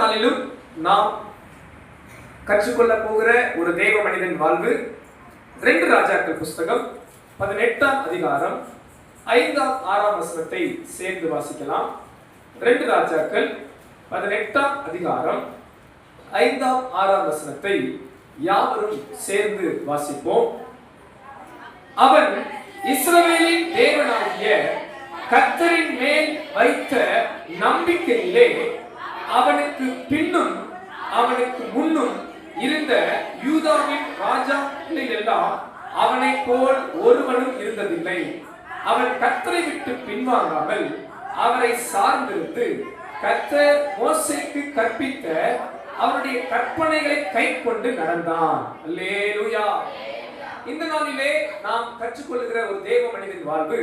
நாளிலும் நாம் கற்றுக்கொள்ள போகிற ஒரு தேவ மனிதன் வாழ்வு 2 ராஜாக்கள் புஸ்தகம் 18ஆம் அதிகாரம் 5ஆம் 6ஆம் வசனத்தை சேர்ந்து வாசிக்கலாம். 2 ராஜாக்கள் 18ஆம் அதிகாரம் 5ஆம் 6ஆம் வசனத்தை யாவரும் சேர்ந்து வாசிப்போம். அவன் இஸ்ரவேலின் தேவனாகிய கர்த்தரின் மேல் வைத்த நம்பிக்கையிலே அவனுக்கு பின்னும் அவனுக்கு முன்னும் இருந்த யூதாவின் ராஜாக்களில் எல்லாம் அவனை போல் ஒருவனும் இருந்ததில்லை. அவன் கர்த்தரை விட்டு பின்வாங்காமல் அவரை சார்ந்திருந்து கர்த்தர் மோசேக்கு கற்பித்த அவருடைய கற்பனைகளை கைக்கொண்டு நடந்தான். அல்லேலூயா. இந்த நாளிலே நாம் கற்றுக்கொள்கிற ஒரு தேவ மனிதன் வாழ்வு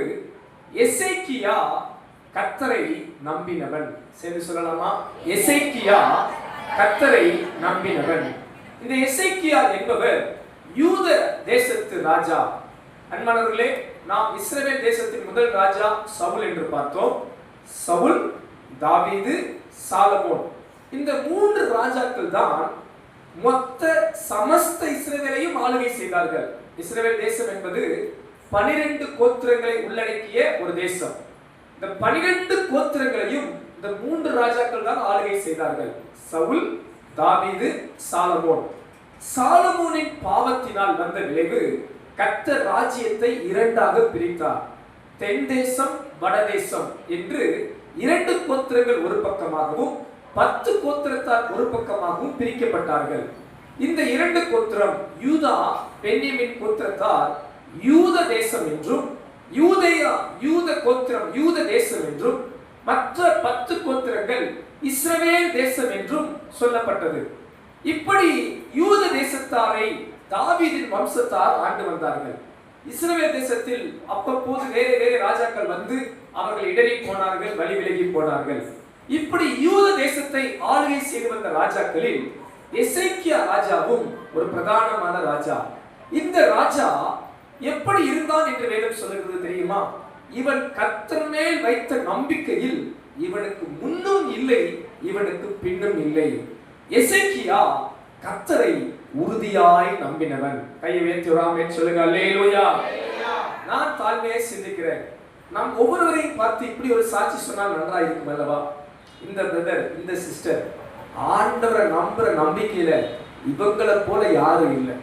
எசேக்கியா கர்த்தரை நம்பினவன். சேர்ந்து சொல்லலாமா? எசேக்கியா கர்த்தரை நம்பினவன். இந்த எசேக்கியா என்பவர் யூத தேசத்து ராஜா. அன்பானவர்களே, நாம் இஸ்ரவேல் தேசத்தின் முதல் ராஜா சவுல் என்று பார்த்தோம். சவுல், தாவீது, சாலமோன், இந்த 3 ராஜாக்கள் தான் மொத்த சமஸ்த இஸ்ரவேலையும் ஆளுகை செய்தார்கள். இஸ்ரவேல் தேசம் என்பது 12 கோத்திரங்களை உள்ளடக்கிய ஒரு தேசம். இந்த 12 கோத்திரங்களையும் இந்த 3 ராஜாக்கள் தான் ஆளுகை செய்தார்கள். சவுல், தாவீது, சாலமோன். சாலமோனின் பாவத்தினால் வந்த விளைவு கர்த்தர் ராஜ்யத்தை 2ஆக பிரித்தார். தென் தேசம், வடதேசம் என்று 2 கோத்திரங்கள் ஒரு பக்கமாகவும் 10 கோத்திரத்தார் ஒரு பக்கமாகவும் பிரிக்கப்பட்டார்கள். இந்த 2 கோத்திரம் யூதா, பென்யமீன் கோத்திரத்தார் யூத தேசம் என்றும், யூத கோத்திரம் யூத தேசம் என்றும், மற்ற 10 கோத்திரங்கள் இஸ்ரவேல் தேசம் என்றும் சொல்லப்பட்டது. இப்படி யூத தேசத்தாரை தாவீதின் வம்சத்தார் ஆண்டு வந்தார்கள். இஸ்ரவேல் தேசத்தில் அப்பப்போது வேறு வேறு ராஜாக்கள் வந்து அவர்கள் இடறி போனார்கள், வழி விலகி போனார்கள். இப்படி யூத தேசத்தை ஆளுகை செய்து வந்த ராஜாக்களில் எசேக்கியா ராஜாவும் ஒரு பிரதானமான ராஜா. இந்த ராஜா எப்படி இருந்தான் என்று வேதம் சொல்லுகிறது தெரியுமா? இவன் கர்த்தர் மேல் வைத்த நம்பிக்கையில் இவனுக்கு முன்னும் இல்லை, இவனுக்கு பின்னும் இல்லை. எசேக்கியா கர்த்தரை உறுதியாய் நம்பினவன். கையை உயர்த்தி ஒரு ஆமென் சொல்லுங்க. அல்லேலூயா. நான் தாழ்மையை சிந்திக்கிறேன். நாம் ஒவ்வொருவரையும் பார்த்து இப்படி ஒரு சாட்சி சொன்னால் நன்றாக இருக்கும் அல்லவா? இந்த பிரதர், இந்த சிஸ்டர் ஆண்டவரை நம்புற நம்பிக்கையில இவங்களை போல யாரும் இல்லை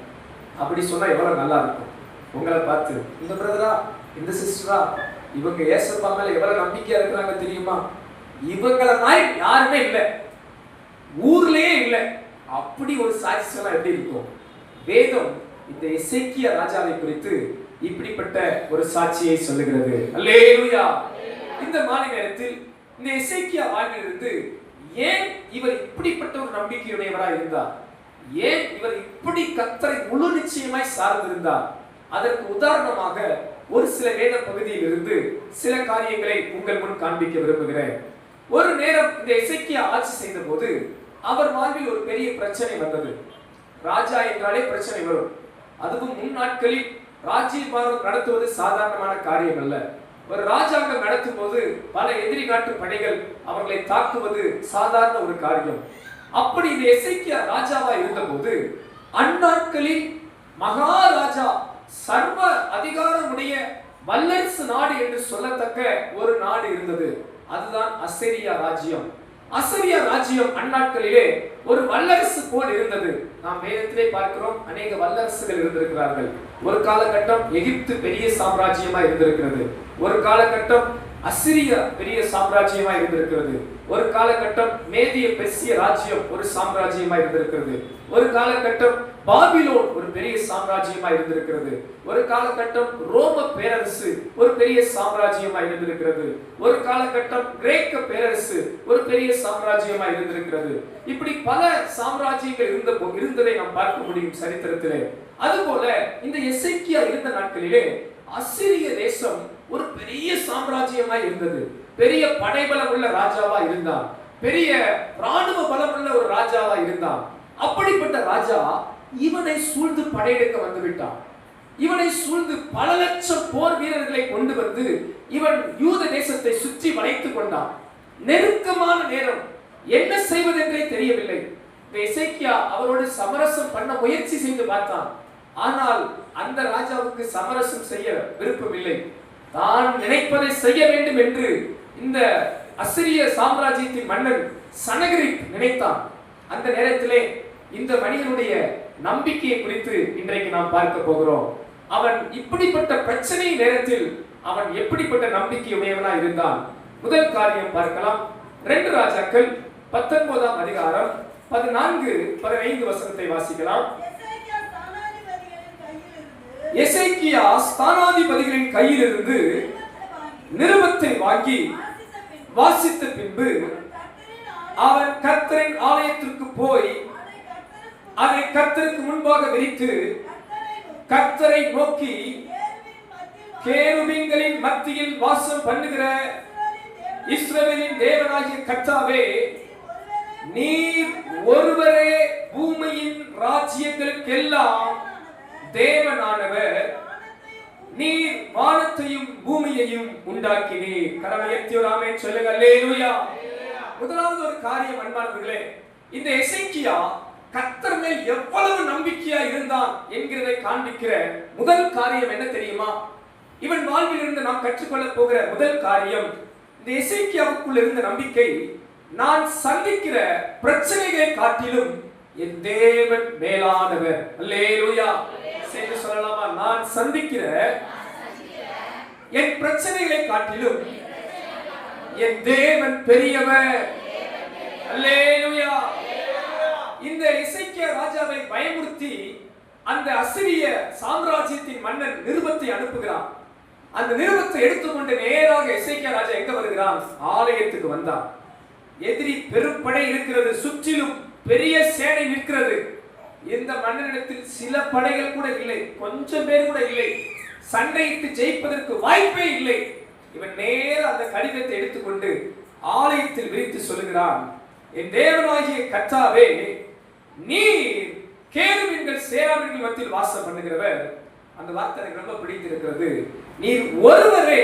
அப்படி சொன்னா எவ்வளவு நல்லா இருக்கும். உங்களை பார்த்து இந்த பிரதரா, இந்த சிஸ்டரா, இவங்க ஏசப்பா மேல எவ்வளவு நம்பிக்கையா இருக்கிறாங்க தெரியுமா? இவங்கள மாதிரி யாருமே இல்லை, ஊர்லயே இல்லை. அப்படி ஒரு சாட்சி சொன்னா எப்படி இருக்கும்? வேதம் இந்த எசேக்கியா ராஜாவை குறித்து இப்படிப்பட்ட ஒரு சாட்சியை சொல்லுகிறது. அல்லேலூயா. இந்த மாலை நேரத்தில் இந்த எசேக்கியா வாழ்விலிருந்து ஏன் இவர் இப்படிப்பட்ட ஒரு நம்பிக்கையுடையவராய் இருந்தார், ஏன் இவர் இப்படி கர்த்தரை முழு நிச்சயமாய் சார்ந்திருந்தார், அதற்கு உதாரணமாக ஒரு சில வேத பகுதியில் இருந்து சில காரியங்களை உங்கள் முன் காண்பிக்க விரும்புகிறேன். ஒரு நேரம் இந்த எசேக்கியா ஆட்சி செய்த போது அவர் வாழ்வில் ஒரு பெரிய பிரச்சனை வந்தது. ராஜா என்றாலே பிரச்சனை வரும். அதுவும் முன் நாட்களில் ராஜ்யபாரம் நடத்துவது சாதாரணமான காரியம் அல்ல. ஒரு ராஜாங்கம் நடத்தும் போது பல எதிரி நாட்டு படைகள் அவர்களை தாக்குவது சாதாரண ஒரு காரியம். அப்படி இந்த எசேக்கியா ராஜாவா இருந்த போது அந்நாட்களில் மகாராஜா சர்வ அதிகாரமுடைய வல்லரசு நாடு என்று சொல்லத்தக்க ஒரு நாடு இருந்தது. அதுதான் அசீரியா ராஜ்யம். அசீரியா ராஜ்யம் அந்நாட்களிலே ஒரு வல்லரசு போல் இருந்தது. நாம் வேதத்திலே பார்க்கிறோம், அநேக வல்லரசுகள் இருந்திருக்கிறார்கள். ஒரு காலகட்டம் எகிப்து பெரிய சாம்ராஜ்யமா இருந்திருக்கிறது. ஒரு காலகட்டம் அசிரியா பெரிய சாம்ராஜ்யமா இருந்திருக்கிறது. ஒரு காலகட்டம் மேதிய பெர்சிய ராஜ்யம் ஒரு சாம்ராஜ்யமா இருந்திருக்கிறது. ஒரு காலகட்டம் பாபிலோன் ஒரு பெரிய சாம்ராஜ்யமா இருந்திருக்கிறது. ஒரு காலகட்டம் ரோம பேரரசு ஒரு பெரிய சாம்ராஜ்யமா இருந்திருக்கிறது. ஒரு காலகட்டம் கிரேக்க பேரரசு ஒரு பெரிய சாம்ராஜ்யமா இருந்திருக்கிறது. இப்படி பல சாம்ராஜ்யங்கள் இருந்ததை நாம் பார்க்க முடியும் சரித்திரத்திலே. அதுபோல இந்த எசேக்கியா இருந்த நாட்களிலே அசீரிய தேசம் ஒரு பெரிய சாம்ராஜ்யமா இருந்தது. பெரிய படைபலம் உள்ள ராஜாவா இருந்தான். பெரிய ராணுவ பலம் உள்ள ஒரு ராஜாவா இருந்தான். அப்படிப்பட்ட ராஜா இவனை சூழ்ந்து படையெடுக்க வந்து விட்டான். இவனை சூழ்ந்து பல லட்சம் போர் வீரர்களை கொண்டு வந்து இவன் யூத தேசத்தை சுற்றி வளைத்துக் கொண்டான். நெருக்கமான நேரம், என்ன செய்வதென்றே தெரியவில்லை. எசேக்கியா அவரோடு சமரசம் பண்ண முயற்சி செய்து பார்த்தான். ஆனால் அந்த ராஜாவுக்கு சமரசம் செய்ய விருப்பமில்லை. தான் நினைப்பதை செய்ய வேண்டும் என்று இந்த அசிரிய சாம்ராஜ்யத்தின் மன்னன் சனகரிப் நினைத்தான். அந்த நேரத்திலே இந்த மனிதனுடைய நம்பிக்கையை குறித்து இன்றைக்கு நாம் பார்க்க போகிறோம். அவன் இப்படிப்பட்ட பிரச்சனை நேரத்தில் அவன் எப்படிப்பட்ட நம்பிக்கையுடையவனா இருந்தான். முதல் காரியம் பார்க்கலாம். 2 ராஜாக்கள் 19ஆம் அதிகாரம் 14-15 வசனத்தை வாசிக்கலாம். எசேக்கியா ஸ்தானாதிபதிகளின் கையிலிருந்து நிருபத்தை வாங்கி வாசித்த பின்பு அவன் கர்த்தரின் ஆலயத்திற்கு போய் அதை கர்த்தருக்கு முன்பாக விரித்து கர்த்தரை நோக்கி, கேருபீன்களின் மத்தியில் வாசம் பண்ணுகிற இஸ்ரவேலின் தேவனாகிய கர்த்தாவே, நீர் ஒருவரே பூமியின் ராஜ்யங்களுக்கெல்லாம் தேவனானவர். நீர் வானத்தையும் பூமியையும் உண்டாக்கினீர். கரங்களை உயர்த்தி ஒரு ஆமென் சொல்லுங்க. அல்லேலூயா. முதலாவது ஒரு காரியம் அன்பானவர்களே, இந்த எசேக்கியா கர்த்தர் மேல் எவ்வளவு நம்பிக்கையா இருந்தான் என்கிறதை காண்பிக்கிற முதல் காரியம் என்ன தெரியுமா? இவன் வாழ்வில் இருந்து நாம் கற்றுக்கொள்ள போகிற முதல் காரியம், இந்த எசேக்கியாவுக்குள் இருந்த நம்பிக்கை, நான் சந்திக்கிற பிரச்சனைகளை காட்டிலும் என் தேவன் மேலானவர். அல்லேலூயா. சேர்ந்து சொல்லலாமா? நான் சந்திக்கிற என் பிரச்சனைகளை காட்டிலும் என் தேவன் பெரியவர். அல்லேலூயா. இந்த எசேக்கியா ராஜாவை பயமுறுத்தி அந்த அசிரிய சாம்ராஜ்யத்தின் மன்னன் நிருபத்தை அனுப்புகிறான். அந்த நிருபத்தை எடுத்துக்கொண்டு நேராக எசேக்கியா ராஜா எங்க வருகிறான்? ஆலயத்துக்கு வந்தான். எதிரி பெரும்படை இருக்கிறது, சுற்றிலும் பெரிய சேனை நிற்கிறது. இந்த மன்னனிடத்தில் சில படைகள் கூட இல்லை, கொஞ்சம் பேர் கூட இல்லை, சண்டையிட்டு ஜெயிப்பதற்கு வாய்ப்பே இல்லை. இவன் நேர அந்த கடிதத்தை எடுத்துக்கொண்டு ஆலயத்தில் விரித்து சொல்லுகிறான், என் தேவனாகிய கர்த்தாவே, நீர் கேருபீன்கள் சேராபீன்கள் மத்தியில் வாசம் பண்ணுகிறவர். அந்த வார்த்தை எனக்கு ரொம்ப பிடித்திருக்கிறது. நீர் ஒருவரே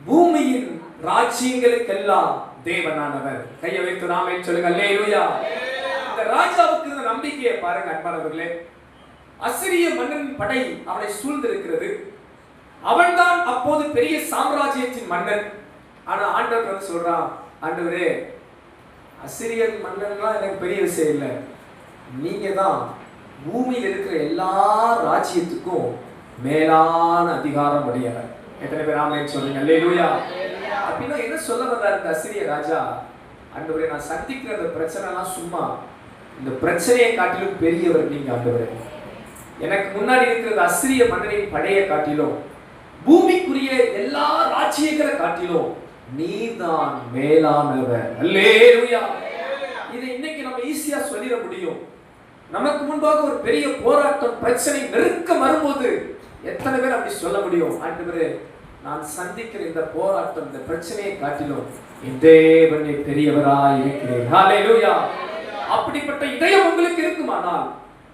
பூமியின் ராஜ்யங்களுக்கெல்லாம் தேவனானவர். கையை வைத்து ஆமென் சொல்லுங்க. அல்லேலூயா. இந்த ராஜாவுக்கு இருந்த நம்பிக்கையை பாருங்க அன்பானவர்களே. அசிரிய மன்னன் படை அவனை சூழ்ந்திருக்கிறது. அவன்தான் அப்போது பெரிய சாம்ராஜ்யத்தின் மன்னன். ஆனா ஆண்டவர் வந்து சொல்றான், ஆண்டவரே, அசிரியன் மன்னன்லாம் எனக்கு பெரிய விஷயம் இல்லை, நீங்க தான் பூமியில் இருக்கிற எல்லா ராஜ்யத்துக்கும் மேலான அதிகாரம் உடையவர். எத்தனை பேர் ஆமென் சொல்லுங்க. அல்லேலூயா. அப்படின்னா என்ன சொல்ல வர்றாரு இந்த அசிரிய ராஜா? ஆண்டவரே, நான் சந்திக்கிற அந்த பிரச்சனைலாம் சும்மா, இந்த பிரச்சனையை காட்டிலும் பெரியவர் நீங்க ஆண்டவரே. எனக்கு முன்னாடி இருக்கிற அசிரிய மன்னனின் படையை காட்டிலும், பூமிக்குரிய எல்லா ராஜ்யங்களை காட்டிலும் நீதான் மேலானவர். அல்லேலூயா. இதை இன்னைக்கு நம்ம ஈஸியா சொல்லிட முடியும். நமக்கு முன்பாக ஒரு பெரிய போராட்டம், பிரச்சனை, நெருக்கம் வரும்போது எத்தனை பேர் அப்படி சொல்ல முடியும்? ஆண்டவரே, நான் சந்திக்கிற இந்த போராட்டம், இந்த பிரச்சனையை காட்டிலும் என் தேவன் பெரியவராய் இருக்கிறேன். ஹல்லேலூயா. அப்படிப்பட்ட இதயம் உங்களுக்கு இருக்குமானால்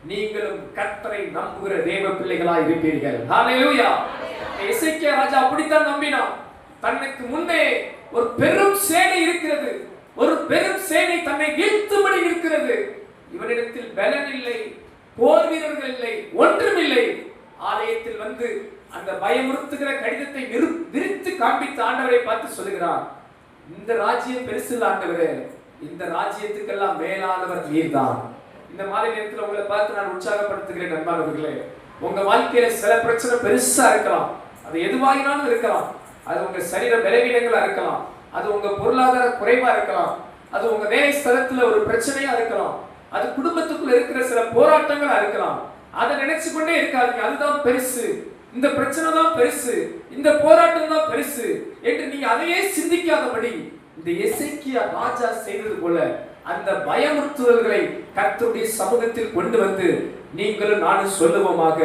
நீங்களும் கர்த்தரை நம்புகிற தேவ பிள்ளைகளாய் இருப்பீர்கள். ஹல்லேலூயா. எசேக்கியா ராஜா அப்படித்தான் நம்பினான். தனக்கு முன்னே ஒரு பெரும் சேனை இருக்கிறது, ஒரு பெரும் சேனை தன்னை வீழ்த்தும்படி இருக்கிறது. இவனிடத்தில் பலன் இல்லை, போர் வீரர்கள் இல்லை, ஒன்றுமில்லை. ஆலயத்தில் வந்து அந்த பயமுறுத்துகிற கடிதத்தை விரித்து காண்பித்த ஆண்டவரை பார்த்து சொல்லுகிறார், இந்த ராஜ்யம் பெருசு ஆண்டவரே, இந்த ராஜ்யத்துக்கெல்லாம் மேலானவர் நீர்தான். இந்த மாலை நேரத்தில் உங்களை பார்த்து நான் உற்சாகப்படுத்துகிறேன் அன்பானவர்களே. உங்க வாழ்க்கையில சில பிரச்சனை பெருசா இருக்கலாம், அது எதுவாகினாலும் இருக்கலாம். அது உங்க சரீர பலவீனங்களா இருக்கலாம், அது உங்க பொருளாதார குறைவா இருக்கலாம், அது உங்க வேலை ஸ்தலத்துல ஒரு பிரச்சனையா இருக்கலாம், அது குடும்பத்துக்குள்ள இருக்கிற சில போராட்டங்களா இருக்கலாம். அதை நினைச்சு கொண்டே இருக்காதீங்க, அதுதான் பெருசு, இந்த பிரச்சனை தான் பெருசு, இந்த போராட்டம் தான் பெருசு என்று நீங்க அதையே சிந்திக்காதபடி இந்த எசேக்கியா ராஜா செய்தது போல அந்த பயமுறுத்துதல்களை கர்த்தருடைய சமூகத்தில் கொண்டு வந்து நீங்களும் நானும் சொல்லுவோமாக,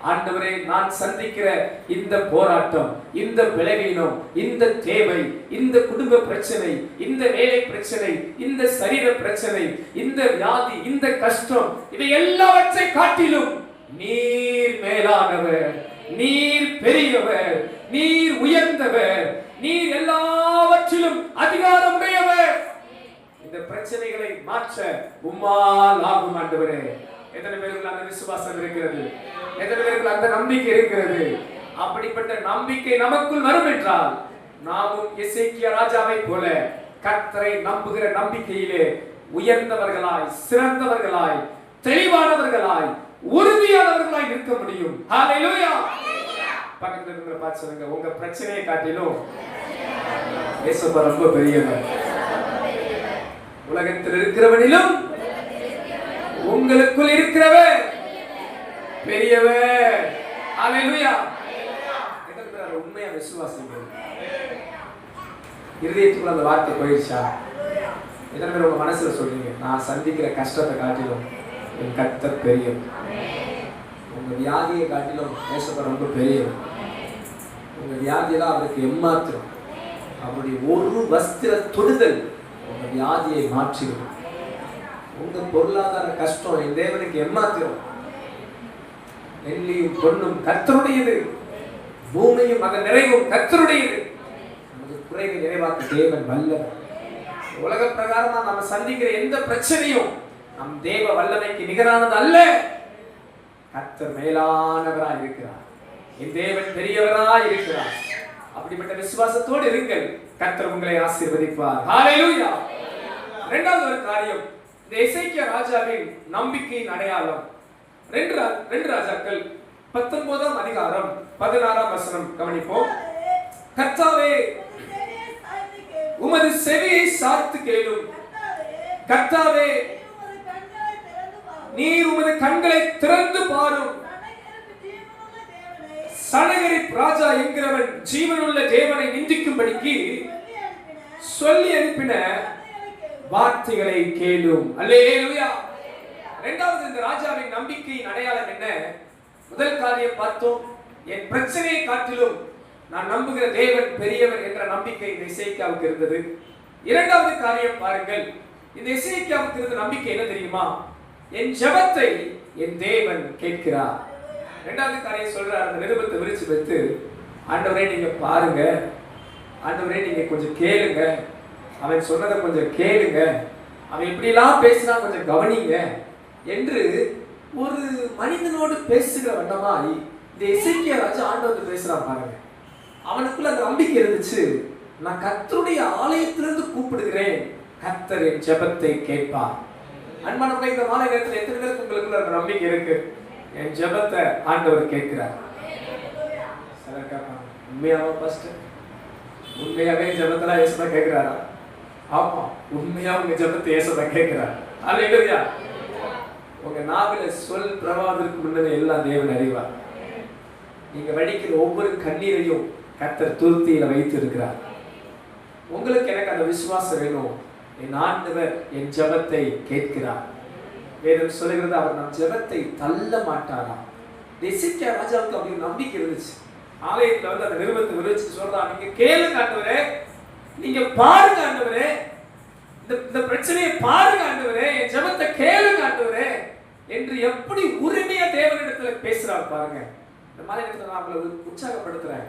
ஆண்டவரே, நான் சந்திக்கிற இந்த போராட்டம், இந்த பலவீனம், இந்த தேவை, இந்த குடும்ப பிரச்சனை, இந்த வேலை பிரச்சனை, இந்த சரீர பிரச்சனை, இந்த வியாதி, இந்த கஷ்டம், இவை எல்லாவற்றை காட்டிலும் நீர் மேலானவர், நீர் பெரியவர், நீர் உயர்ந்தவர், நீர் எல்லாவற்றிலும் அதிகாரம் உடையவர். இந்த பிரச்சனைகளை மாற்ற உம்மால் ஆகும் ஆண்டவரே. எத்தனை பேருக்கு அந்த விசுவாசம் இருக்கிறது? எத்தனை பேருக்கு அந்த நம்பிக்கை இருக்கிறது? அப்படிப்பட்ட நம்பிக்கை நமக்குள் வரும் என்றால் நாமும் எசேக்கியா ராஜாவை போல கர்த்தரை நம்புகிற நம்பிக்கையிலே உயர்ந்தவர்களாய், சிறந்தவர்களாய், தெளிவானவர்களாய், உறுதியானவர்களாய் இருக்க முடியும். ஹalleluya. பக்கத்துல இருக்கிற பார்த்து சொல்லுங்க, உங்க பிரச்சனையை காட்டிலும் இயேசு ரொம்ப பெரியவர். உலகத்தில் இருக்கிறவனிலும் உங்களுக்குள் இருக்கிறவர் பெரியவர். ஹalleluya. உண்மையா விசுவாசிங்க. இருதயத்துக்குள்ள அந்த வார்த்தை போயிடுச்சா? எத்தனை பேர் உங்க மனசுல சொல்றீங்க, நான் சந்திக்கிற கஷ்டத்தை காட்டிலும் என் கர்த்தர் பெரியவர். உங்க வியாதியை காட்டிலும் இயேசு ரொம்ப பெரியவர். உங்க வியாதியெல்லாம் அவருக்கு எம்மாத்திரம். அவருடைய ஒரு வஸ்திர தொடுதல் உங்க வியாதியை மாற்றிடும். உங்க பொருளாதார கஷ்டம் என் தேவனுக்கு எம்மாத்திரம். வெள்ளியும் பொன்னும் கர்த்தருடையது, பூமியும் அதன் நிறைவும் கர்த்தருடையது. நமது குறைவை நிறைவாக்க தேவன் வல்லவர். உலக பிரகாரமா நம்ம சந்திக்கிற எந்த பிரச்சனையும் நம் தேவ வல்லமைக்கு நிகரானது அல்ல. கர்த்தர் மேலானவராய் இருக்கிறார். என் தேவன் பெரியவராய் இருக்கிறார். அப்படிப்பட்ட விசுவாசத்தோடு இருங்கள். கர்த்தர் உங்களை ஆசீர்வதிப்பார். ஹalleluya. இரண்டாவது ஒரு காரியம், இந்த எசேக்கியா ராஜாவின் நம்பிக்கையின் அடையாளம். 2 ராஜாக்கள் 19ஆம் அதிகாரம் 16ஆம் வசனம் கவனிப்போம். கர்த்தாவே உமது செவியை சாய்த்து கேளும். கர்த்தாவே நீர் உமது கண்களை திறந்து பாரும். சனகரிப் ராஜா என்கிறவன் ஜீவனுள்ள தேவனை நிந்திக்கும்படிக்கு சொல்லி அனுப்பின வார்த்தைகளை கேளும். அல்லேலூயா. இரண்டாவது, இந்த ராஜாவின் நம்பிக்கையின் அடையாளம் என்ன? முதல் காரியம் பார்த்தோம், என் பிரச்சனையை காட்டிலும் நான் நம்புகிற தேவன் பெரியவர் என்ற நம்பிக்கை இந்த எசேக்கியாவுக்கு இருந்தது. இரண்டாவது காரியம் பாருங்கள், இந்த எசேக்கியாவுக்கு இருந்த நம்பிக்கை என்ன தெரியுமா? என் ஜெபத்தை என் தேவன் கேட்கிறார். இரண்டாவது காரியம் சொல்றார், அந்த நிருபத்தை விரிச்சு வைத்து, ஆண்டவரே நீங்க பாருங்க, ஆண்டவரே நீங்க கொஞ்சம் கேளுங்க, அவன் சொன்னதை கொஞ்சம் கேளுங்க, அவன் இப்படிலாம் பேசினா கொஞ்சம் கவனிங்க என்று ஒரு மனிதனோடு பேசுகிற வண்ணமாய் இந்த எசேக்கியா ராஜா ஆண்டவர்கிட்ட பேசுறான் பாருங்க. அவனுக்குள்ள அந்த நம்பிக்கை இருந்துச்சு, நான் கர்த்தருடைய ஆலயத்திலிருந்து கூப்பிடுகிறேன், கர்த்தர் என் ஜெபத்தை கேட்பார். அன்பானவர்களே, இந்த மாலை நேரத்தில் எத்தனை பேருக்கு உங்களுக்குள்ள அந்த நம்பிக்கை இருக்கு? என் ஜெபத்தை ஆண்டவர் கேட்கிறார். சிலர் கேட்பாங்க, உண்மையாவா பாஸ்டர்? உண்மையாவே ஜெபத்தெல்லாம் இயேசுதான் கேட்கிறாரா? ஆமா, உண்மையா உங்க ஜெபத்தை இயேசுதான் கேட்கிறார். அல்லேலூயா. உங்க நாவில சொல் பிரவாதத்துக்கு முன்னே எல்லாம் தேவன் அறிவார். நீங்க வடிக்கிற ஒவ்வொரு கண்ணீரையும் கர்த்தர் துருத்தியில வைத்து இருக்கிறார். உங்களுக்கு எனக்கு அந்த விசுவாசம் வேணும். என் ஆண்டவர் என் ஜெபத்தை கேட்கிறார். வேதம் சொல்லுகிறது, அவர் நம் ஜெபத்தை தள்ள மாட்டாராம். எசேக்கியா ராஜாவுக்கு அப்படி நம்பிக்கை இருந்துச்சு. ஆலயத்துல வந்து அந்த நிருபத்தை விரிச்சு சொல்றான், நீங்க கேளுங்க ஆண்டவரே, நீங்க பாருங்க ஆண்டவரே, இந்த பிரச்சனையை பாருங்க ஆண்டவரே, என் ஜெபத்தை கேளுங்க ஆண்டவரே என்று எப்படி உரிமையா தேவனிடத்துல பேசுறார் பாருங்க. இந்த மாதிரி இடத்துல நான் உங்களை உற்சாகப்படுத்துறேன்.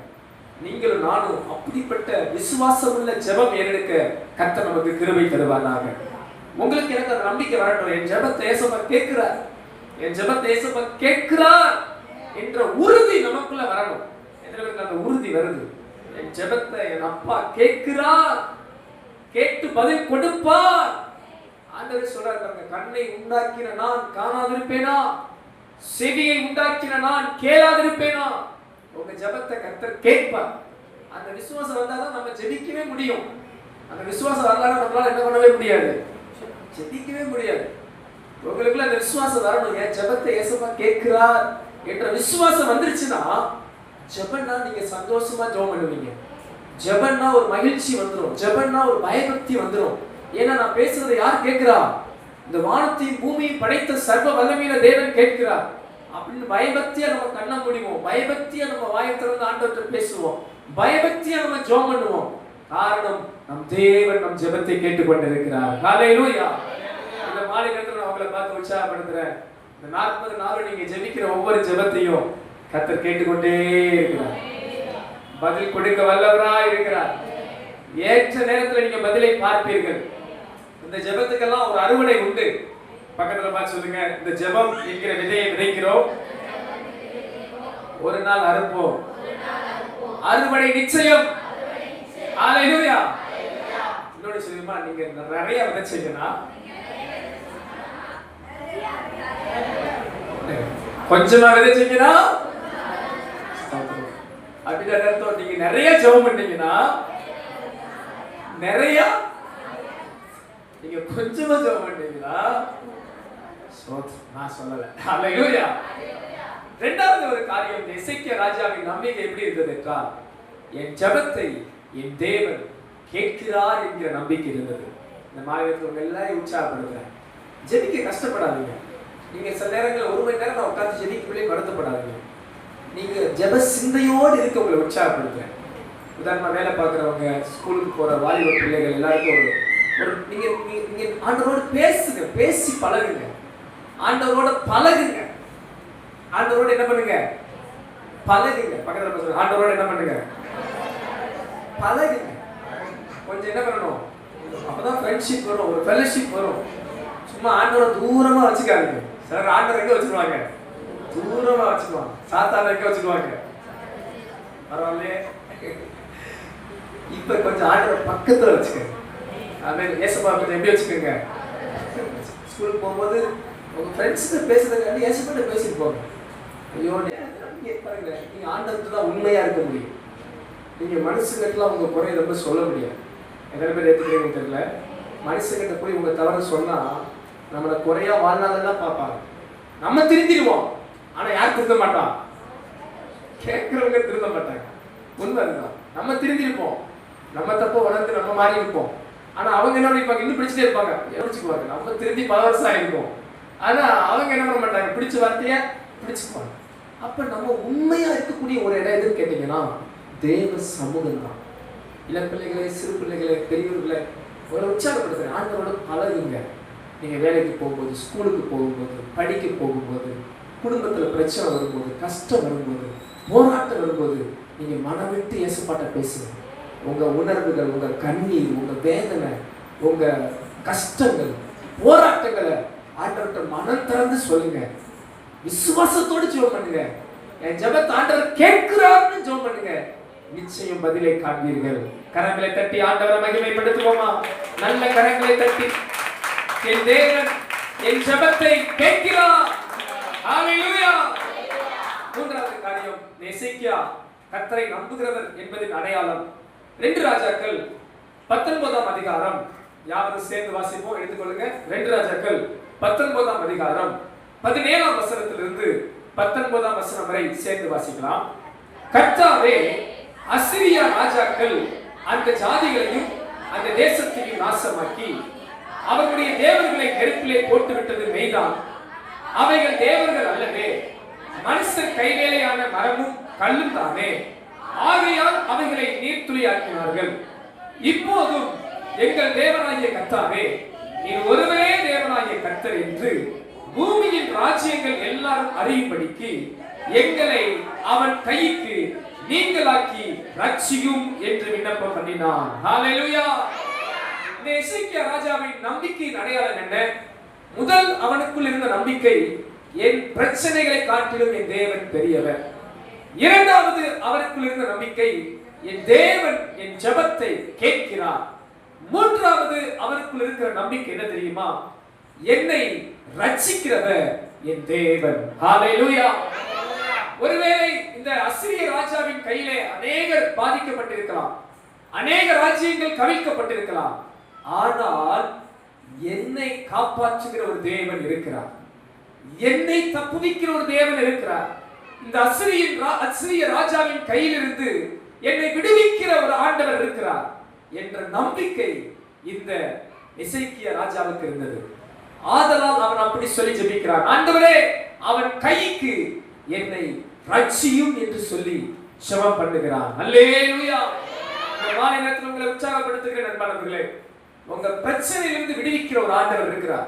நீங்களும் நானும் அப்படிப்பட்ட விசுவாசம் உள்ள ஜெபம் ஏறெடுக்க கர்த்தர் நமக்கு கிருபை தருவாராக. உங்களுக்கு எனக்கு அந்த நம்பிக்கை வரட்டும். என் ஜெபத்தை இயேசுவா கேட்கிறார், என் ஜெபத்தை இயேசுவா கேட்கிறார் என்ற உறுதி நமக்குள்ள வரணும். எத்தனை பேருக்கு அந்த உறுதி வருது? என் ஜெபத்தை என் அப்பா கேட்கிறார், கேட்டு பதில் கொடுப்பார். ஆண்டவர் சொல்றாரு, கண்ணை உண்டாக்கின நான் காணாதிருப்பேனா, செவியை உண்டாக்கின நான் கேளாதிருப்பேனா? உங்க ஜெபத்தை கர்த்தர் கேட்பார். அந்த விசுவாசம் வந்தாதான் நம்ம ஜெபிக்கவே முடியும். அந்த விசுவாசம் வரலாறு நம்மளால என்ன பண்ணவே முடியாது, ஜெபிக்கவே முடியாது. உங்களுக்குள்ள அந்த விசுவாசம் வரணும். என் ஜெபத்தை இயேசுவா கேட்கிறார் என்ற விசுவாசம் வந்துருச்சுன்னா ஜெபம்னா நீங்க சந்தோஷமா ஜெபம் பண்ணுவீங்க. ஜெபம்னா ஒரு மகிழ்ச்சி வந்துடும், ஜெபம்னா ஒரு பயபக்தி வந்துடும். ஏன்னா நான் பேசுறதை யார் கேட்கிறா? இந்த வானத்தையும் பூமியையும் படைத்த சர்வ வல்லமையுள்ள தேவன் கேட்கிறார் அப்படின்னு பயபக்தியா நம்ம கண்ண முடிவோம். பயபக்தியா நம்ம வாயை திறந்து ஆண்டவர்கிட்ட பேசுவோம். பயபக்தியா நம்ம ஜெபம் பண்ணுவோம். காரணம், நம் தேவன் நம் ஜெபத்தை கேட்டுக்கொண்டிருக்கிறார். ஹல்லேலூயா. இந்த மாலை நேரத்துல நான் உங்களை பார்த்து உற்சாகப்படுத்துறேன். இந்த 40 நாள் நீங்க ஜெபிக்கிற ஒவ்வொரு ஜெபத்தையும் கர்த்தர் கேட்டுக்கொண்டே இருக்கிறார். பதில் கொடுக்க வல்லவராய் இருக்கிறார். ஏற்ற நேரத்தில் நீங்க பதிலை பார்ப்பீர்கள். இந்த ஜெபத்துக்கெல்லாம் ஒரு அறுவடை உண்டு. பக்கத்துல பார்த்து சொல்லுங்க, இந்த ஜெபம் என்கிற விதையை விதைக்கிறோம், ஒரு நாள் அறுப்போம், அறுவடை நிச்சயம். ஹalleluya. இன்னொரு சொல்லுமா, நீங்க நிறைய விதைச்சீங்கன்னா கொஞ்சமா விதைச்சீங்கன்னா அப்படின்ற அர்த்தம். நீங்க நிறைய ஜெபம் பண்ணீங்கன்னா நிறைய, நீங்க கொஞ்சமா ஜெபம் பண்ணீங்கன்னா நான் சொல்லல. ஹalleluya. இரண்டாவது ஒரு காரியம், எசேக்கியா ராஜாவின் நம்பிக்கை எப்படி இருந்தது என்றால், என் ஜெபத்தை என் தேவன் கேட்கிறார் என்கிற நம்பிக்கை இருந்தது. இந்த மாநிலத்தில் எல்லாரையும் உற்சாகப்படுத்துறேன், ஜெபிக்க கஷ்டப்படாதீங்க. நீங்க சில நேரங்களில் ஒரு மணி நேரம் நான் உட்கார்ந்து ஜெபிக்கவே வருத்தப்படாதீங்க. நீங்க ஜெப சிந்தையோடு இருக்க உங்களை உற்சாகப்படுத்துறேன். உதாரணமா வேலை பார்க்குறவங்க, ஸ்கூலுக்கு போற வாலிப பிள்ளைகள் எல்லாருக்கும் ஒரு நீங்க நீங்க ஆண்டவரோடு பேசுங்க, பேசி பழகுங்க, ஆண்டவரோட பழகுங்க. ஆண்டவரோட என்ன பண்ணுங்க? பழகுங்க. பக்கத்துல சொல்லுங்க, ஆண்டவரோட என்ன பண்ணுங்க? பழகுங்க. கொஞ்சம் என்ன பண்ணணும்? அப்பதான் ஃப்ரெண்ட்ஷிப் வரும், ஒரு ஃபெலோஷிப் வரும். சும்மா ஆண்டவரை தூரமா வச்சுக்காதீங்க. சார் ஆண்டவர் எங்க வச்சுருவாங்க? தூரமா வச்சுக்குவாங்க. சாத்தான எங்க வச்சுக்குவாங்க? பரவாயில்லையே. இப்ப கொஞ்சம் ஆண்டவரை பக்கத்துல வச்சுக்கோங்க. அதுமாதிரி ஏசப்பா கொஞ்சம் எப்படி வச்சுக்கோங்க? ஸ்கூலுக்கு போகும்போது உங்க ஃப்ரெண்ட்ஸ்கிட்ட பேசுறதுக்காண்டி ஏசப்பாட்ட பேசிட்டு போங்க. ஐயோ பாருங்க, நீங்க ஆண்டவருக்கு தான் உண்மையா இருக்க முடியும். நீங்க மனுஷங்கிட்டலாம் உங்க குறைய ரொம்ப சொல்ல முடியாது. எத்தனை பேர் ஏற்றுக்கிறீங்க தெரியல. மனுஷங்கிட்ட போய் உங்க தவறு சொன்னா நம்மளை குறையா வாழ்நாளெல்லாம் பார்ப்பாங்க. நம்ம திருந்திடுவோம், ஆனா யார் திருந்த மாட்டான்? கேட்கிறவங்க திருந்த மாட்டாங்க. உண்மை அதுதான். நம்ம திருந்திருப்போம், நம்ம தப்ப உணர்ந்து நம்ம மாறி இருப்போம். ஆனா அவங்க என்ன பண்ணிருப்பாங்க? இன்னும் பிடிச்சிட்டே இருப்பாங்க, யோசிச்சுக்குவாங்க. நம்ம திருந்தி பல வருஷம் ஆயிருப்போம், ஆனா அவங்க என்ன பண்ண மாட்டாங்க? பிடிச்ச வார்த்தைய பிடிச்சுக்குவாங்க. அப்ப நம்ம உண்மையா இருக்கக்கூடிய ஒரு இடம் எதுன்னு கேட்டீங்கன்னா தேவ சமூகம் தான். இளம் பிள்ளைகளே, சிறு பிள்ளைகளே, பெரியவர்களை ஒரு உற்சாகப்படுத்துறேன், ஆண்டவரோட பழகுங்க. நீங்க வேலைக்கு போகும்போது, ஸ்கூலுக்கு போகும்போது, படிக்க போகும்போது, குடும்பத்துல பிரச்சனை வரும்போது, கஷ்டம் வரும்போது, போராட்டம் வரும்போது, நீங்க மனம் விட்டு இயேசுபாட்ட பேசுங்க. உங்க உணர்வுகள், உங்க கண்ணீர், உங்க வேதனை, உங்க கஷ்டங்கள், போராட்டங்களை ஆண்டவர்கிட்ட மனம் திறந்து சொல்லுங்க. விசுவாசத்தோடு ஜெபம் பண்ணுங்க. என் ஜெபத்தை ஆண்டவர் கேட்கிறார்னு ஜெபம் பண்ணுங்க. நிச்சயம் பதிலை காண்பீர்கள். கரங்களை தட்டி ஆண்டவரை மகிமைப்படுத்துவோமா? நல்ல கரங்களை தட்டி, என் தேவன் என் ஜெபத்தை கேட்கிறார். ஹalleluya. மூன்றாவது காரியம், எசேக்கியா கர்த்தரை நம்புகிறவர் என்பதின் அடையாளம். 2 ராஜாக்கள் 19ஆம் அதிகாரம், யாரும் சேர்ந்து வாசிப்போம், எடுத்துக்கொள்ளுங்க. 2 ராஜாக்கள் 19ஆம் அதிகாரம் 17ஆம் வசனத்திலிருந்து 19ஆம் வசனம் வரை சேர்ந்து வாசிக்கலாம். கர்த்தாவே, அசிரியா ராஜாக்கள் அந்த ஜாதிகளையும் அந்த தேசத்தையும் நாசமாக்கி அவர்களுடைய தேவர்களை நெருப்பிலே போட்டுவிட்டது மெய்தான். அவைகள் தேவர்கள் அல்லவே, மனுஷர் கைவேலையான மரமும் கல்லும் தானே. ஆகையால் அவைகளை நீர்த்துளியாக்கினார்கள். இப்போதும் எங்கள் தேவனாகிய கர்த்தாவே, நீர் ஒருவரே தேவனாகிய கர்த்தர் என்று பூமியின் ராஜ்யங்கள் எல்லாரும் அறியும்படிக்கு எங்களை அவன் கைக்கு நீங்களாக்கி ரட்சியும் என்று விண்ணப்பம் பண்ணினான். ஹalleluya. எசேக்கியா ராஜாவின் நம்பிக்கையின் அடையாளம் என்ன? முதல், அவனுக்குள் இருந்த நம்பிக்கை, என் பிரச்சனைகளை காட்டிலும் என் தேவன் பெரியவர். இரண்டாவது, அவனுக்குள் இருந்த நம்பிக்கை, என் தேவன் என் ஜெபத்தை கேட்கிறார். மூன்றாவது, அவனுக்குள் இருக்கிற நம்பிக்கை என்ன தெரியுமா? என்னை ரட்சிக்கிறவர் என் தேவன். ஹalleluya. ஒருவேளை இந்த அசிரிய ராஜாவின் கையிலே அநேகர் பாதிக்கப்பட்டிருக்கலாம், அநேக ராஜ்யங்கள் கவிழ்க்கப்பட்டிருக்கலாம். ஆனால் என்னை காப்பாற்றுகிற ஒரு தேவன் இருக்கிறார், என்னை தப்புவிக்கிற ஒரு தேவன் இருக்கிறார். இந்த அசிரிய ராஜாவின் கையிலிருந்து என்னை விடுவிக்கிற ஒரு ஆண்டவர் இருக்கிறார் என்ற நம்பிக்கை இந்த எசேக்கியா ராஜாவுக்கு இருந்தது. ஆதலால் அவன் அப்படி சொல்லி ஜெபிக்கிறான், ஆண்டவரே, அவன் கைக்கு என்னை ரட்சியும் என்று சொல்லி ஜெபம் பண்ணுகிறான். அல்லேலூயா. இந்த மாலை நேரத்தில் உங்களை உற்சாகப்படுத்துகிற நண்பர்களே, உங்க பிரச்சனையிலிருந்து விடுவிக்கிற ஒரு ஆண்டவர் இருக்கிறார்,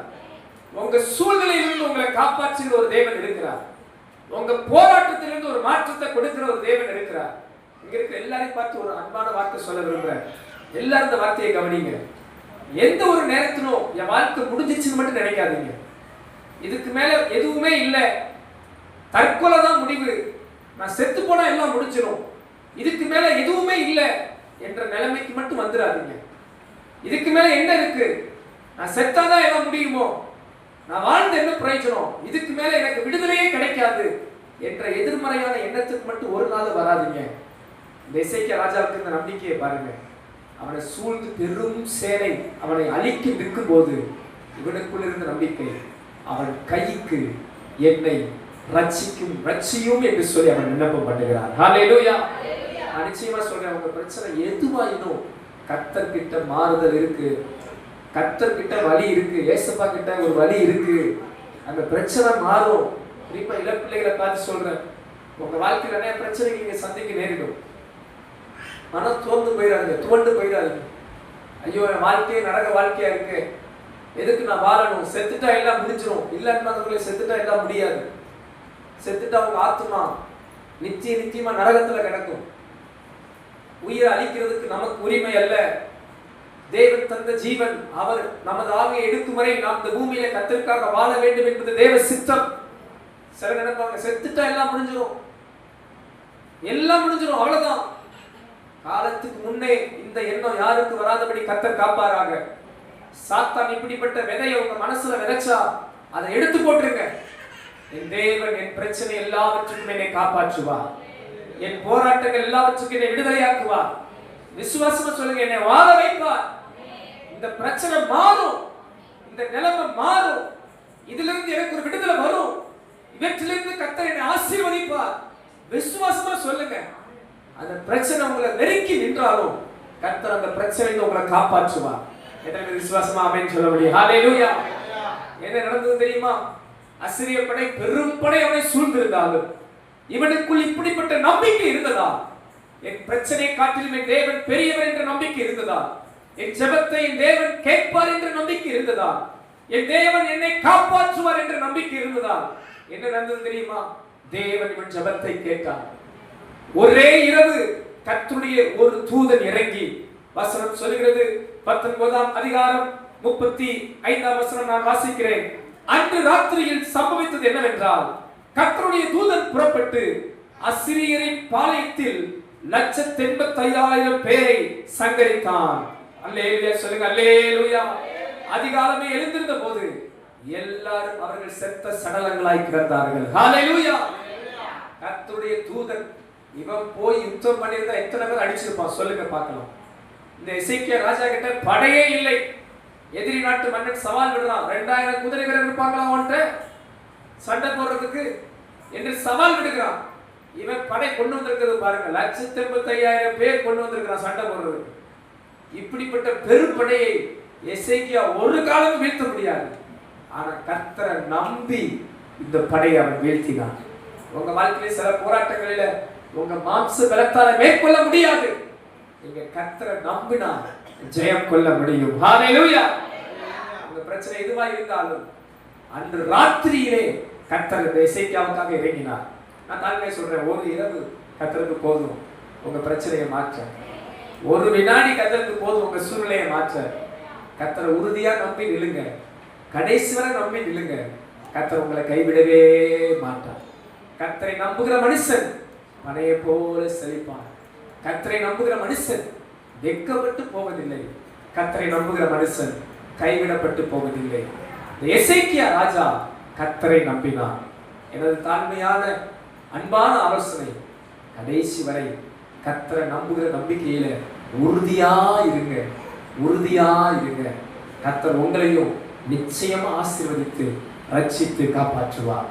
உங்க சூழ்நிலையிலிருந்து உங்களை காப்பாற்றுகிற ஒரு தேவன் இருக்கிறார், உங்க போராட்டத்திலிருந்து ஒரு மாற்றத்தை கொடுக்கிற ஒரு தேவன் இருக்கிறார். இங்க இருக்கிற எல்லாரையும் பார்த்து ஒரு அன்பான வார்த்தை சொல்ல விரும்புறேன். எல்லாரும் இந்த வார்த்தையை கவனிங்க. எந்த ஒரு நேரத்திலும் என் வாழ்க்கை முடிஞ்சிச்சுன்னு மட்டும் நினைக்காதீங்க. இதுக்கு மேல எதுவுமே இல்லை, தற்கொலை தான் முடிவு, நான் செத்து போனா எல்லாம் முடிஞ்சிடும், இதுக்கு மேல எதுவுமே இல்லை என்ற நிலைமைக்கு மட்டும் வந்துடாதீங்க. இதுக்கு மேல என்ன இருக்கு, நான் செத்தாதான் எல்லாம் முடியுமோ, நான் வாழ்ந்த என்ன பிரயோஜனம், இதுக்கு மேல எனக்கு விடுதலையே கிடைக்காது என்ற எதிர்மறையான எண்ணத்துக்கு மட்டும் ஒரு நாள் வராதிங்க. இந்த எசேக்கியா ராஜாவுக்கு இந்த நம்பிக்கையை பாருங்க. அவனை சூழ்ந்து பெரும் சேனை அவனை அழிக்க நிற்கும் போது இவனுக்குள் இருந்த நம்பிக்கை, அவன் கைக்கு என்னை ரட்சியும் என்று சொல்லி அவன் விண்ணப்பம் பண்ணுகிறான். ஹல்லேலூயா. நான் நிச்சயமா சொல்றேன், உங்க பிரச்சனை எதுவாயினும் கர்த்தர் கிட்ட மாறுதல் இருக்கு, கர்த்தர் கிட்ட வழி இருக்கு, ஏசப்பா கிட்ட ஒரு வழி இருக்கு. அந்த பிரச்சனை மாறும். குறிப்பா இளப்பிள்ளைகளை பார்த்து சொல்றேன், உங்க வாழ்க்கையில் நிறைய பிரச்சனைகள் நீங்க சந்திக்க நேரிடும். மனம் துவண்டு போயிடாதீங்க. ஐயோ என் வாழ்க்கையே நரக வாழ்க்கையா இருக்கு, எதுக்கு நான் வாழணும், செத்துட்டா எல்லாம் முடிஞ்சிடும். இல்லைன்னு செத்துட்டா எல்லாம் முடியாது. செத்துட்டா அவங்க ஆத்மா நிச்சயமா நரகத்துல கிடக்கும். உயிரை அழிக்கிறதுக்கு நமக்கு உரிமை அல்ல. தேவன் தந்த ஜீவன், அவர் நமது ஆவியை எடுக்கும் வரை நாம் இந்த பூமியில கர்த்தருக்காக வாழ வேண்டும் என்பது தேவ சித்தம். சில நினைப்பாங்க செத்துட்டா எல்லாம் முடிஞ்சிடும், அவ்வளவுதான். காலத்துக்கு முன்னே இந்த எண்ணம் யாருக்கு வராதபடி கர்த்தர் காப்பாராக. சாத்தான் இப்படிப்பட்ட விதையை உங்க மனசுல விதைச்சா அதை எடுத்து போட்டுருங்க. என் தேவன் என் பிரச்சனை எல்லாவற்றுக்கும் என்னை காப்பாற்றுவார், என் போராட்டங்கள் எல்லாவற்றுக்கும் என்னை விடுதலையாக்குவார். விசுவாசமா சொல்லுங்க, என்னை வாழ வைப்பார். இந்த பிரச்சனை மாறும், இந்த நிலைமை மாறும், இதுல இருந்து எனக்கு ஒரு விடுதலை வரும், இவற்றிலிருந்து கர்த்தர் என்னை ஆசீர்வதிப்பார். விசுவாசமா சொல்லுங்க. அந்த பிரச்சனை உங்களை நெருக்கி நின்றாலும் கர்த்தர் அந்த பிரச்சனையை உங்களை காப்பாற்றுவார். எத்தனை விசுவாசமா ஆமென் சொல்ல முடியும்? ஹல்லேலூயா. என்ன நடந்தது தெரியுமா? அசிரிய படை பெரும் படை அவனை சூழ்ந்திருந்தாலும் இவனுக்குள் இப்படிப்பட்ட நம்பிக்கை இருந்ததா? என் பிரச்சனையை காட்டிலும் என் தேவன் பெரியவர் என்ற நம்பிக்கை இருந்ததா? என் ஜெபத்தை என் தேவன் கேட்பார் என்ற நம்பிக்கை இருந்ததா? என் தேவன் என்னை காப்பாற்றுவார் என்ற நம்பிக்கை இருந்ததா? என்ன நடந்தது தெரியுமா? தேவன் இவன் ஜெபத்தை கேட்டார். ஒரே இரவு கர்த்தருடைய ஒரு தூதன் இறங்கி, வசனம் சொல்கிறது 19ஆம் அதிகாரம் 35ஆம் வசனம் நான் வாசிக்கிறேன். அன்று ராத்திரியில் சம்பவித்தது என்னவென்றால், கர்த்தருடைய தூதன் புறப்பட்டு அசிரியரின் பாளையத்தில் 185,000 பேரை சங்கரித்தான். அல்லேலூயா சொல்லுங்க, அல்லேலூயா. அதிகாலமே எழுந்திருந்த போது எல்லாரும் அவர்கள் செத்த சடலங்களாய் கிடந்தார்கள். ஹல்லேலூயா. கர்த்தருடைய தூதன் இவன் போய் யுத்தம் பண்ணியிருந்தா எத்தனை பேர் அடிச்சிருப்பான் சொல்லுங்க பார்க்கலாம். இந்த எசேக்கியா ராஜா கிட்ட படையே இல்லை. எதிரி நாட்டு மன்னன் சவால் விடுறான், 2000 குதிரை வீரர் இருப்பாங்களா அவன்கிட்ட சண்டை போடுறதுக்கு என்று சவால் விடுகிறான். இவன் படை கொண்டு வந்திருக்கிறது பாருங்க, 185,000 பேர் கொண்டு வந்திருக்கிறான் சண்டை போடுறதுக்கு. இப்படிப்பட்ட பெருப்படையை எசேக்கியா ஒரு காலம் வீழ்த்த முடியாது. ஆனா கர்த்தரை நம்பி இந்த படையை அவன் வீழ்த்தினான். உங்க வாழ்க்கையில சில போராட்டங்களில உங்க மாம்ச பலத்தால மேற்கொள்ள முடியாது. நீங்க கர்த்தரை நம்பினா ஜெயம் கொள்ள முடியும். ஹல்லேலூயா. உங்க பிரச்சனை எதுவா இருந்தாலும் அன்று ராத்திரியிலே கர்த்தர் இந்த எசேக்கியாவுக்காக இறங்கினார். நான் தாழ்மையை சொல்றேன், ஒரு இரவு கர்த்தருக்கு போதும் உங்க பிரச்சனையை மாற்ற. ஒரு வினாடி கர்த்தருக்கு போதும் உங்க சூழ்நிலையை மாற்ற. கர்த்தரை உறுதியா நம்பி நில்லுங்க, கடைசி வரை நம்பி நில்லுங்க. கர்த்தர் உங்களை கைவிடவே மாட்டார். கர்த்தரை நம்புகிற மனுஷன் பனையை போல செழிப்பான். கர்த்தரை நம்புகிற மனுஷன் வெட்கப்பட்டு போவதில்லை. கர்த்தரை நம்புகிற மனுஷன் கைவிடப்பட்டு போவதில்லை. எசேக்கியா ராஜா கர்த்தரை நம்பினான். எனது தாழ்மையான அன்பான ஆலோசனை, கடைசி வரை கர்த்தரை நம்புகிற நம்பிக்கையில உறுதியா இருங்க. கர்த்தர் உங்களையும் நிச்சயமா ஆசீர்வதித்து ரட்சித்து காப்பாற்றுவார்.